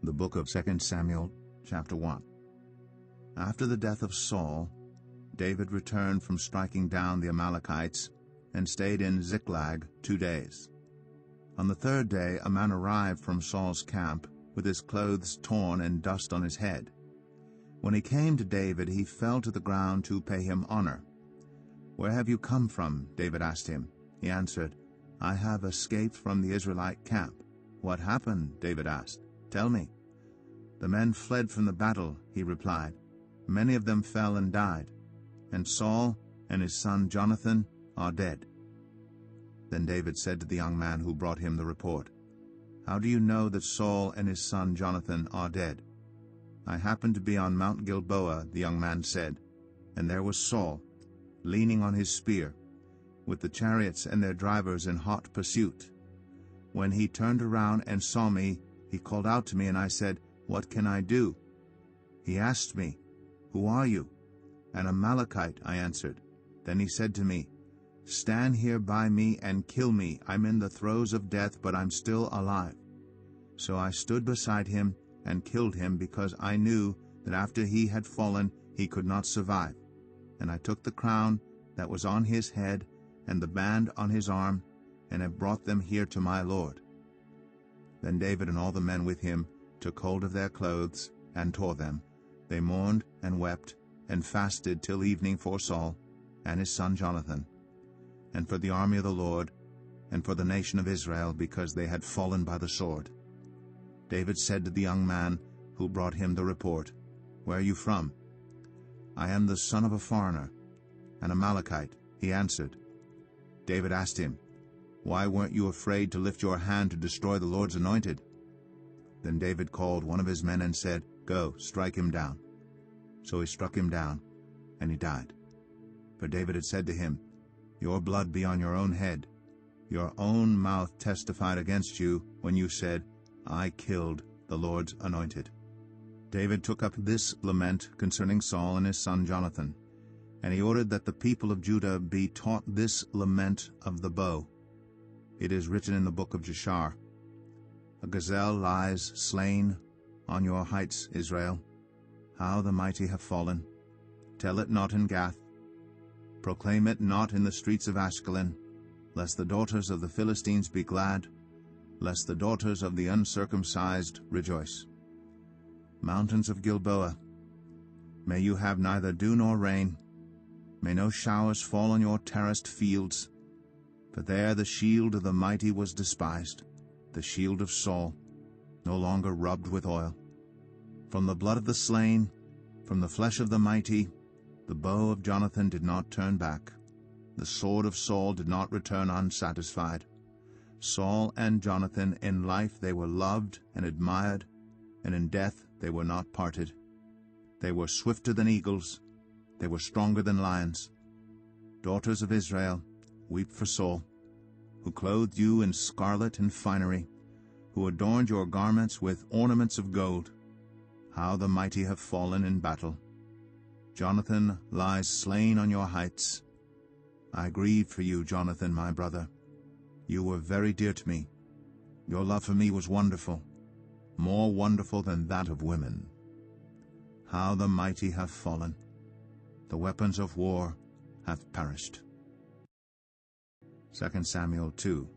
The book of 2 Samuel, chapter 1. After the death of Saul, David returned from striking down the Amalekites and stayed in Ziklag 2 days. On the third day a man arrived from Saul's camp with his clothes torn and dust on his head. When he came to David, he fell to the ground to pay him honor. "Where have you come from?" David asked him. He answered, "I have escaped from the Israelite camp." "What happened?" David asked. "Tell me." "The men fled from the battle," he replied. "Many of them fell and died, and Saul and his son Jonathan are dead." Then David said to the young man who brought him the report, "How do you know that Saul and his son Jonathan are dead?" "I happened to be on Mount Gilboa," the young man said, "and there was Saul, leaning on his spear, with the chariots and their drivers in hot pursuit. When he turned around and saw me, he called out to me, and I said, 'What can I do?' He asked me, 'Who are you?' 'An Amalekite,' I answered. Then he said to me, 'Stand here by me and kill me. I'm in the throes of death, but I'm still alive.' So I stood beside him and killed him, because I knew that after he had fallen he could not survive. And I took the crown that was on his head and the band on his arm, and have brought them here to my lord." Then David and all the men with him took hold of their clothes and tore them. They mourned and wept and fasted till evening for Saul and his son Jonathan, and for the army of the Lord, and for the nation of Israel, because they had fallen by the sword. David said to the young man who brought him the report, "Where are you from?" "I am the son of a foreigner, an Amalekite," he answered. David asked him, "Why weren't you afraid to lift your hand to destroy the Lord's anointed?" Then David called one of his men and said, "Go, strike him down." So he struck him down, and he died. For David had said to him, "Your blood be on your own head. Your own mouth testified against you when you said, 'I killed the Lord's anointed.'" David took up this lament concerning Saul and his son Jonathan, and he ordered that the people of Judah be taught this lament of the bow. It is written in the book of Jashar, "A gazelle lies slain on your heights, Israel. How the mighty have fallen. Tell it not in Gath. Proclaim it not in the streets of Ashkelon, lest the daughters of the Philistines be glad, lest the daughters of the uncircumcised rejoice. Mountains of Gilboa, may you have neither dew nor rain. May no showers fall on your terraced fields. For there the shield of the mighty was despised, the shield of Saul, no longer rubbed with oil. From the blood of the slain, from the flesh of the mighty, the bow of Jonathan did not turn back. The sword of Saul did not return unsatisfied. Saul and Jonathan, in life they were loved and admired, and in death they were not parted. They were swifter than eagles, they were stronger than lions. Daughters of Israel, weep for Saul, who clothed you in scarlet and finery, who adorned your garments with ornaments of gold. How the mighty have fallen in battle. Jonathan lies slain on your heights. I grieved for you, Jonathan, my brother. You were very dear to me. Your love for me was wonderful, more wonderful than that of women. How the mighty have fallen. The weapons of war have perished." 2 Samuel 2.